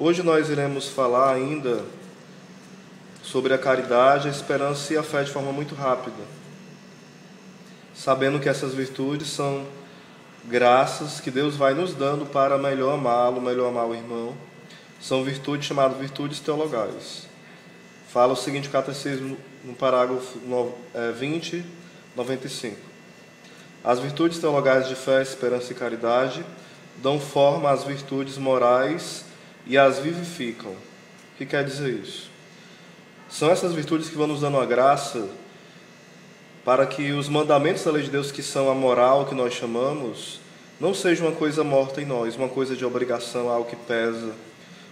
Hoje nós iremos falar ainda sobre a caridade, a esperança e a fé de forma muito rápida, sabendo que essas virtudes são graças que Deus vai nos dando para melhor amá-lo, melhor amar o irmão. São virtudes chamadas virtudes teologais. Fala o seguinte, o catecismo no parágrafo 20, 95. As virtudes teologais de fé, esperança e caridade dão forma às virtudes morais e as vivificam. O que quer dizer isso? São essas virtudes que vão nos dando a graça para que os mandamentos da lei de Deus, que são a moral, que nós chamamos, não seja uma coisa morta em nós, uma coisa de obrigação, algo que pesa.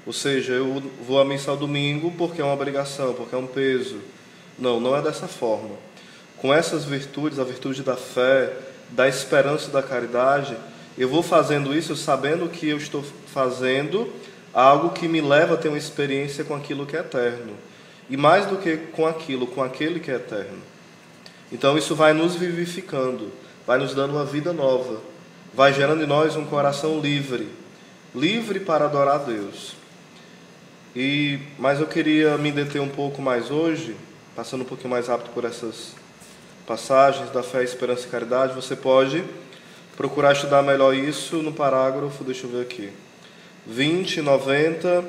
Ou seja, eu vou à missa ao domingo porque é uma obrigação, porque é um peso. Não, não é dessa forma. Com essas virtudes, a virtude da fé, da esperança e da caridade, eu vou fazendo isso sabendo que eu estou fazendo algo que me leva a ter uma experiência com aquilo que é eterno. E mais do que com aquilo, com aquele que é eterno. Então isso vai nos vivificando, vai nos dando uma vida nova, vai gerando em nós um coração livre, livre para adorar a Deus. Mas eu queria me deter um pouco mais hoje, passando um pouquinho mais rápido por essas passagens da fé, esperança e caridade. Você pode procurar estudar melhor isso no parágrafo, deixa eu ver aqui, 20, 90,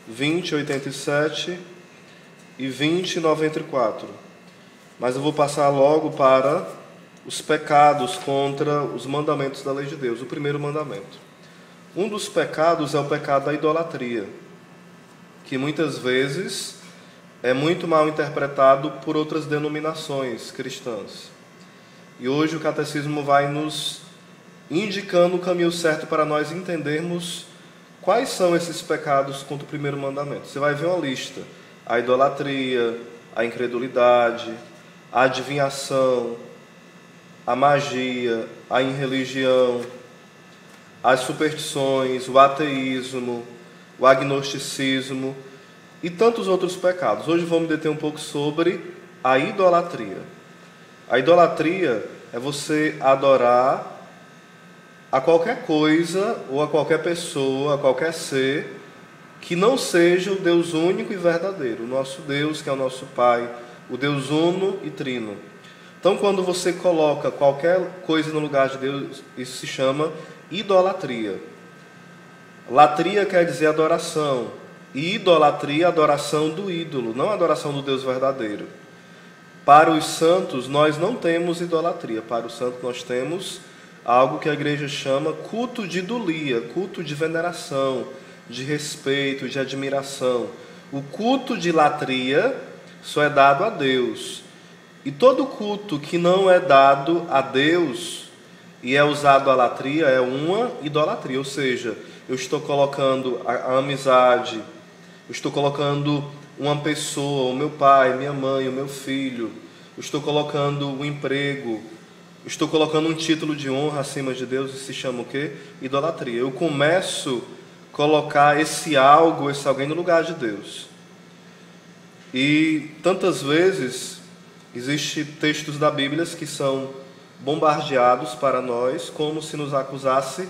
20, 87 e 20, 94. Mas eu vou passar logo para os pecados contra os mandamentos da lei de Deus. O primeiro mandamento. Um dos pecados é o pecado da idolatria, que muitas vezes é muito mal interpretado por outras denominações cristãs. E hoje o catecismo vai nos indicando o caminho certo para nós entendermos quais são esses pecados contra o primeiro mandamento. Você vai ver uma lista: a idolatria, a incredulidade, a adivinhação, a magia, a irreligião, as superstições, o ateísmo, o agnosticismo e tantos outros pecados. Hoje vamos deter um pouco sobre a idolatria. A idolatria é você adorar a qualquer coisa ou a qualquer pessoa, a qualquer ser que não seja o Deus único e verdadeiro, o nosso Deus, que é o nosso Pai, o Deus uno e trino. Então, quando você coloca qualquer coisa no lugar de Deus, isso se chama idolatria. Latria quer dizer adoração, e idolatria, adoração do ídolo, não adoração do Deus verdadeiro. Para os santos, nós não temos idolatria. Para os santos, nós temos algo que a igreja chama culto de idolia, culto de veneração, de respeito, de admiração. O culto de latria só é dado a Deus. E todo culto que não é dado a Deus e é usado a latria é uma idolatria. Ou seja, eu estou colocando a amizade, eu estou colocando uma pessoa, o meu pai, minha mãe, o meu filho, eu estou colocando o emprego, eu estou colocando um título de honra acima de Deus, e se chama o quê? Idolatria. Eu começo a colocar esse algo, esse alguém no lugar de Deus. E tantas vezes existem textos da Bíblia que são bombardeados para nós como se nos acusasse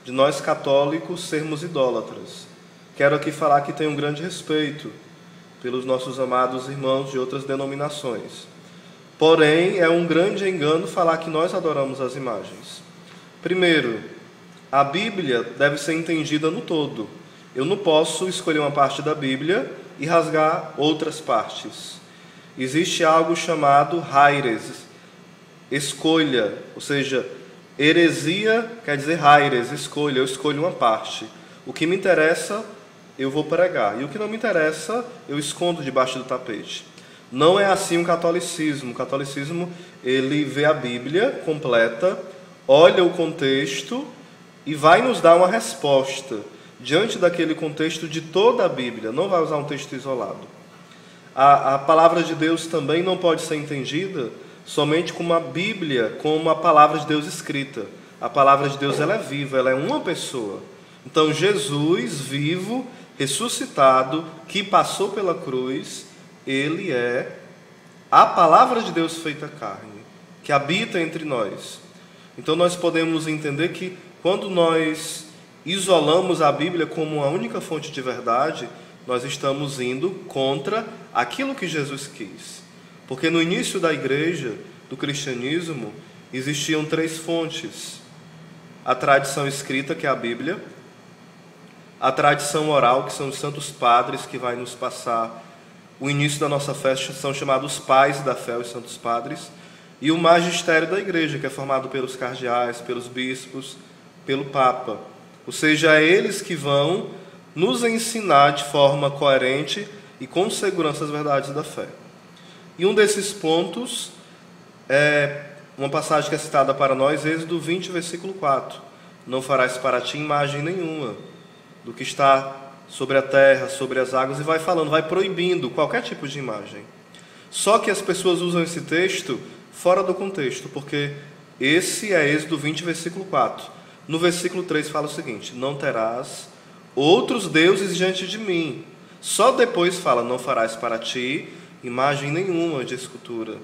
de nós católicos sermos idólatras. Quero aqui falar que tenho um grande respeito pelos nossos amados irmãos de outras denominações. Porém, é um grande engano falar que nós adoramos as imagens. Primeiro, a Bíblia deve ser entendida no todo. Eu não posso escolher uma parte da Bíblia e rasgar outras partes. Existe algo chamado haires, escolha, ou seja, heresia quer dizer haires, escolha, eu escolho uma parte. O que me interessa, eu vou pregar, e o que não me interessa, eu escondo debaixo do tapete. Não é assim o catolicismo. O catolicismo, ele vê a Bíblia completa, olha o contexto e vai nos dar uma resposta diante daquele contexto de toda a Bíblia. Não vai usar um texto isolado. A palavra de Deus também não pode ser entendida somente como a Bíblia, como a palavra de Deus escrita. A palavra de Deus, ela é viva, ela é uma pessoa. Então, Jesus, vivo, ressuscitado, que passou pela cruz, ele é a palavra de Deus feita carne, que habita entre nós. Então nós podemos entender que quando nós isolamos a Bíblia como a única fonte de verdade, nós estamos indo contra aquilo que Jesus quis. Porque no início da igreja, do cristianismo, existiam 3 fontes: a tradição escrita, que é a Bíblia; a tradição oral, que são os santos padres, que vai nos passar o início da nossa fé, são chamados pais da fé, os santos padres; e o magistério da igreja, que é formado pelos cardeais, pelos bispos, pelo Papa. Ou seja, é eles que vão nos ensinar de forma coerente e com segurança as verdades da fé. E um desses pontos é uma passagem que é citada para nós, Êxodo 20, versículo 4. Não farás para ti imagem nenhuma do que está sobre a terra, sobre as águas, e vai falando, vai proibindo qualquer tipo de imagem. Só que as pessoas usam esse texto fora do contexto, porque esse é Êxodo 20, versículo 4. No versículo 3 fala o seguinte: não terás outros deuses diante de mim. Só depois fala, não farás para ti imagem nenhuma de escultura.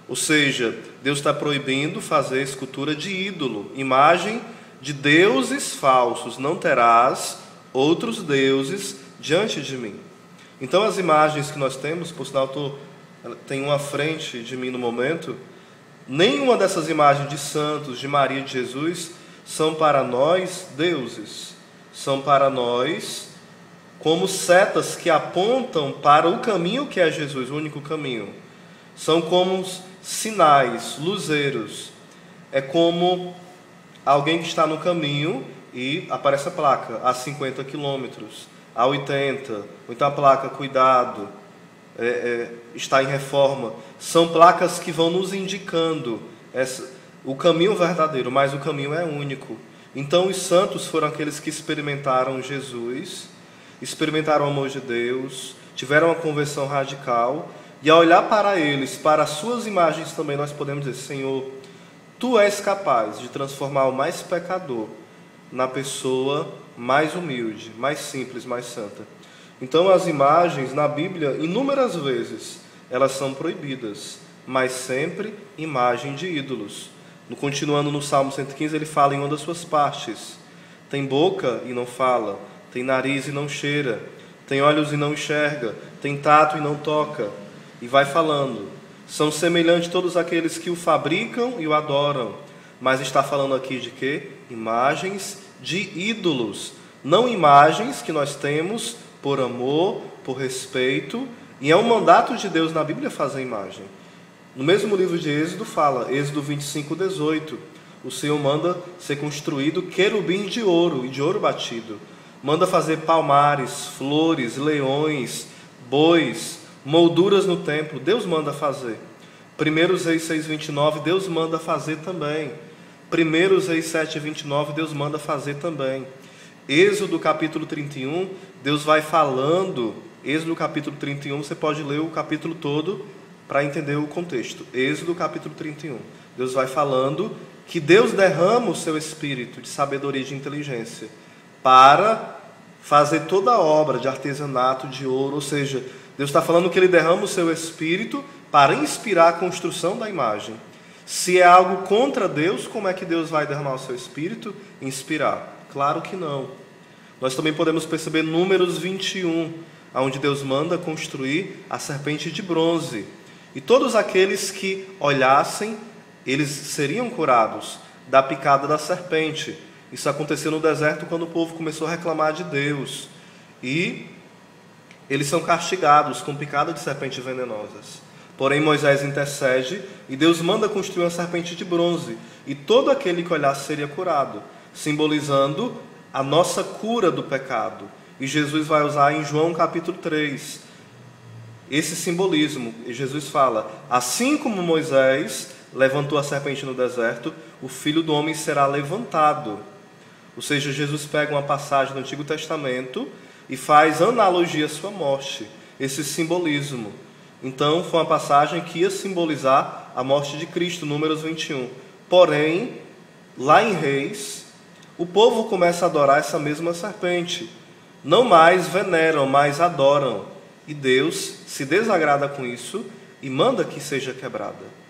Ou seja, Deus está proibindo fazer escultura de ídolo, imagem de deuses falsos. Não terás outros deuses diante de mim. Então as imagens que nós temos, por sinal tem uma à frente de mim no momento, nenhuma dessas imagens de santos, de Maria e de Jesus, são para nós deuses. São para nós como setas que apontam para o caminho que é Jesus, o único caminho. São como sinais, luzeiros. É como alguém que está no caminho e aparece a placa a 50 quilômetros, a 80, ou então a placa cuidado, está em reforma. São placas que vão nos indicando o caminho verdadeiro, mas o caminho é único. Então os santos foram aqueles que experimentaram Jesus, experimentaram o amor de Deus, tiveram uma conversão radical, e ao olhar para eles, para as suas imagens também, nós podemos dizer: Senhor, Tu és capaz de transformar o mais pecador na pessoa mais humilde, mais simples, mais santa. Então as imagens na Bíblia, inúmeras vezes, elas são proibidas, mas sempre imagem de ídolos. Continuando no Salmo 115, ele fala em uma das suas partes: tem boca e não fala, tem nariz e não cheira, tem olhos e não enxerga, tem tato e não toca. E vai falando. São semelhantes todos aqueles que o fabricam e o adoram. Mas está falando aqui de quê? Imagens de ídolos. Não imagens que nós temos por amor, por respeito. E é um mandato de Deus na Bíblia fazer imagem. No mesmo livro de Êxodo fala, Êxodo 25, 18. O Senhor manda ser construído querubim de ouro e de ouro batido. Manda fazer palmares, flores, leões, bois, molduras no templo. Deus manda fazer. 1 Reis 6, 29, Deus manda fazer também. 1 Reis 7, 29, Deus manda fazer também. Êxodo capítulo 31, Deus vai falando. Êxodo capítulo 31, você pode ler o capítulo todo para entender o contexto. Êxodo capítulo 31, Deus vai falando que Deus derrama o seu espírito de sabedoria e de inteligência para fazer toda a obra de artesanato, de ouro. Ou seja, Deus está falando que Ele derrama o seu espírito para inspirar a construção da imagem. Se é algo contra Deus, como é que Deus vai derramar o seu espírito e inspirar? Claro que não. Nós também podemos perceber Números 21, onde Deus manda construir a serpente de bronze. E todos aqueles que olhassem, eles seriam curados da picada da serpente. Isso aconteceu no deserto quando o povo começou a reclamar de Deus. E eles são castigados com picada de serpentes venenosas. Porém Moisés intercede e Deus manda construir uma serpente de bronze. E todo aquele que olhasse seria curado, simbolizando a nossa cura do pecado. E Jesus vai usar em João capítulo 3 esse simbolismo. E Jesus fala: assim como Moisés levantou a serpente no deserto, o Filho do Homem será levantado. Ou seja, Jesus pega uma passagem do Antigo Testamento e faz analogia à sua morte, esse simbolismo. Então, foi uma passagem que ia simbolizar a morte de Cristo, Números 21. Porém, lá em Reis, o povo começa a adorar essa mesma serpente. Não mais veneram, mas adoram. E Deus se desagrada com isso e manda que seja quebrada.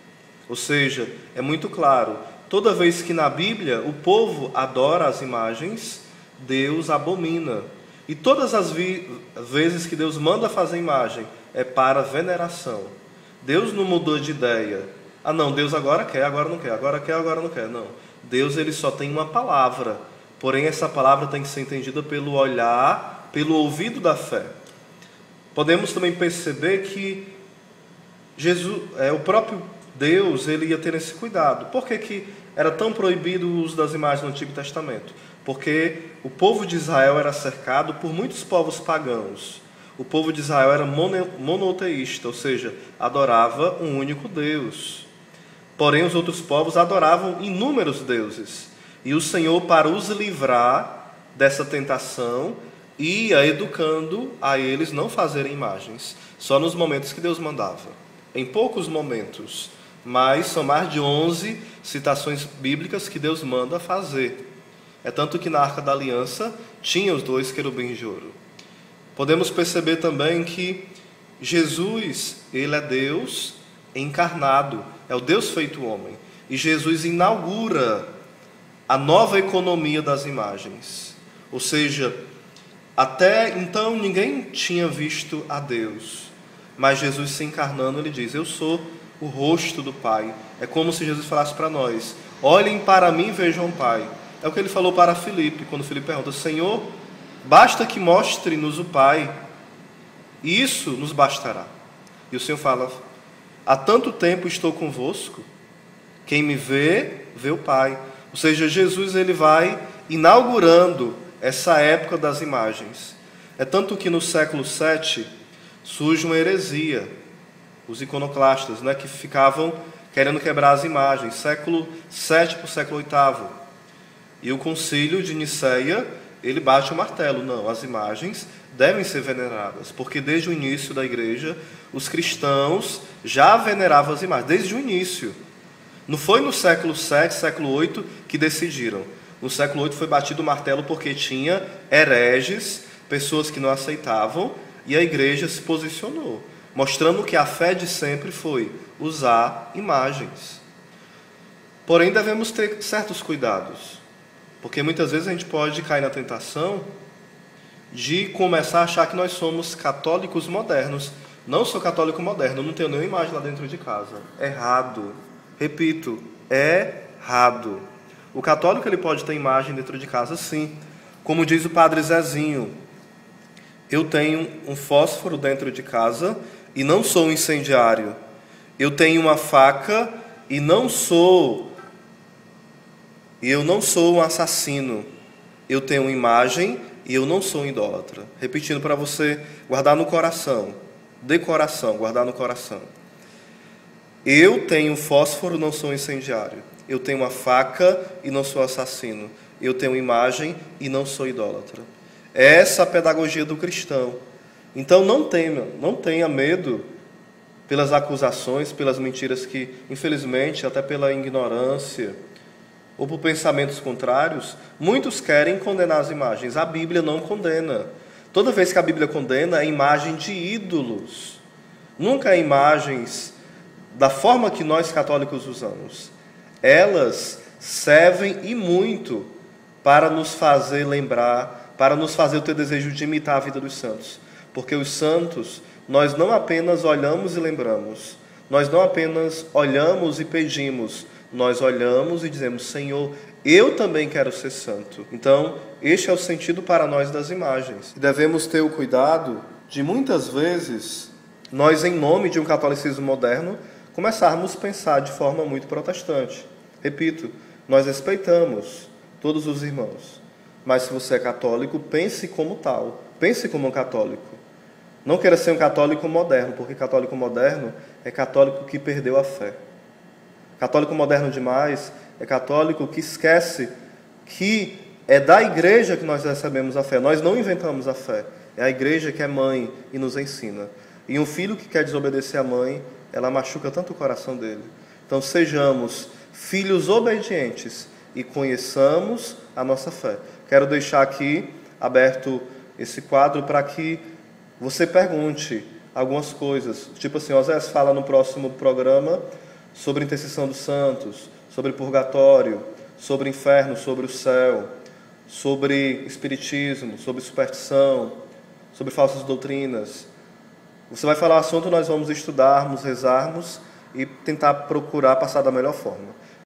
Ou seja, é muito claro, toda vez que na Bíblia o povo adora as imagens, Deus abomina. E todas as vezes que Deus manda fazer imagem, é para veneração. Deus não mudou de ideia. Ah não, Deus agora quer, agora não quer, agora quer, agora não quer. Não. Deus ele só tem uma palavra. Porém essa palavra tem que ser entendida pelo olhar, pelo ouvido da fé. Podemos também perceber que Jesus, o próprio Deus, ele ia ter esse cuidado. Por que era tão proibido o uso das imagens no Antigo Testamento? Porque o povo de Israel era cercado por muitos povos pagãos. O povo de Israel era monoteísta, ou seja, adorava um único Deus. Porém, os outros povos adoravam inúmeros deuses. E o Senhor, para os livrar dessa tentação, ia educando a eles não fazerem imagens, só nos momentos que Deus mandava. Em poucos momentos, mas são mais de 11 citações bíblicas que Deus manda fazer. É tanto que na Arca da Aliança tinha os 2 querubins de ouro. Podemos perceber também que Jesus, ele é Deus encarnado, é o Deus feito homem. E Jesus inaugura a nova economia das imagens. Ou seja, até então ninguém tinha visto a Deus. Mas Jesus se encarnando, ele diz, eu sou o rosto do Pai. É como se Jesus falasse para nós, olhem para mim e vejam o Pai. É o que ele falou para Filipe, quando Filipe pergunta, Senhor, basta que mostre-nos o Pai, e isso nos bastará. E o Senhor fala, há tanto tempo estou convosco, quem me vê, vê o Pai. Ou seja, Jesus ele vai inaugurando essa época das imagens. É tanto que no século VII surge uma heresia, os iconoclastas, que ficavam querendo quebrar as imagens, século VII para o século VIII. E o concílio de Niceia, ele bate o martelo, não, as imagens devem ser veneradas, porque desde o início da igreja, os cristãos já veneravam as imagens, desde o início. Não foi no século VII, século VIII que decidiram. No século VIII foi batido o martelo porque tinha hereges, pessoas que não aceitavam, e a igreja se posicionou, mostrando que a fé de sempre foi usar imagens. Porém, devemos ter certos cuidados, porque muitas vezes a gente pode cair na tentação de começar a achar que nós somos católicos modernos. Não sou católico moderno, não tenho nenhuma imagem lá dentro de casa. Errado. Repito, errado. O católico ele pode ter imagem dentro de casa, sim. Como diz o padre Zezinho, eu tenho um fósforo dentro de casa e não sou um incendiário. Eu tenho uma faca e eu não sou um assassino. Eu tenho uma imagem e eu não sou um idólatra. Repetindo para você guardar no coração. Decoração, guardar no coração. Eu tenho fósforo, não sou um incendiário. Eu tenho uma faca e não sou assassino. Eu tenho imagem e não sou idólatra. Essa é a pedagogia do cristão. Então não tenha medo pelas acusações, pelas mentiras que, infelizmente, até pela ignorância ou por pensamentos contrários, muitos querem condenar as imagens. A Bíblia não condena. Toda vez que a Bíblia condena, é imagem de ídolos. Nunca é imagens da forma que nós católicos usamos. Elas servem e muito para nos fazer lembrar, para nos fazer ter desejo de imitar a vida dos santos. Porque os santos, nós não apenas olhamos e lembramos, nós não apenas olhamos e pedimos, nós olhamos e dizemos, Senhor, eu também quero ser santo. Então, este é o sentido para nós das imagens. Devemos ter o cuidado de, muitas vezes, nós, em nome de um catolicismo moderno, começarmos a pensar de forma muito protestante. Repito, nós respeitamos todos os irmãos, mas se você é católico, pense como tal, pense como um católico. Não queira ser um católico moderno, porque católico moderno é católico que perdeu a fé. Católico moderno demais é católico que esquece que é da igreja que nós recebemos a fé. Nós não inventamos a fé. É a igreja que é mãe e nos ensina. E um filho que quer desobedecer à mãe, ela machuca tanto o coração dele. Então sejamos filhos obedientes e conheçamos a nossa fé. Quero deixar aqui aberto esse quadro para que você pergunte algumas coisas. Tipo assim, Osés fala no próximo programa sobre intercessão dos santos, sobre purgatório, sobre inferno, sobre o céu, sobre espiritismo, sobre superstição, sobre falsas doutrinas. Você vai falar assunto, nós vamos estudarmos, rezarmos e tentar procurar passar da melhor forma.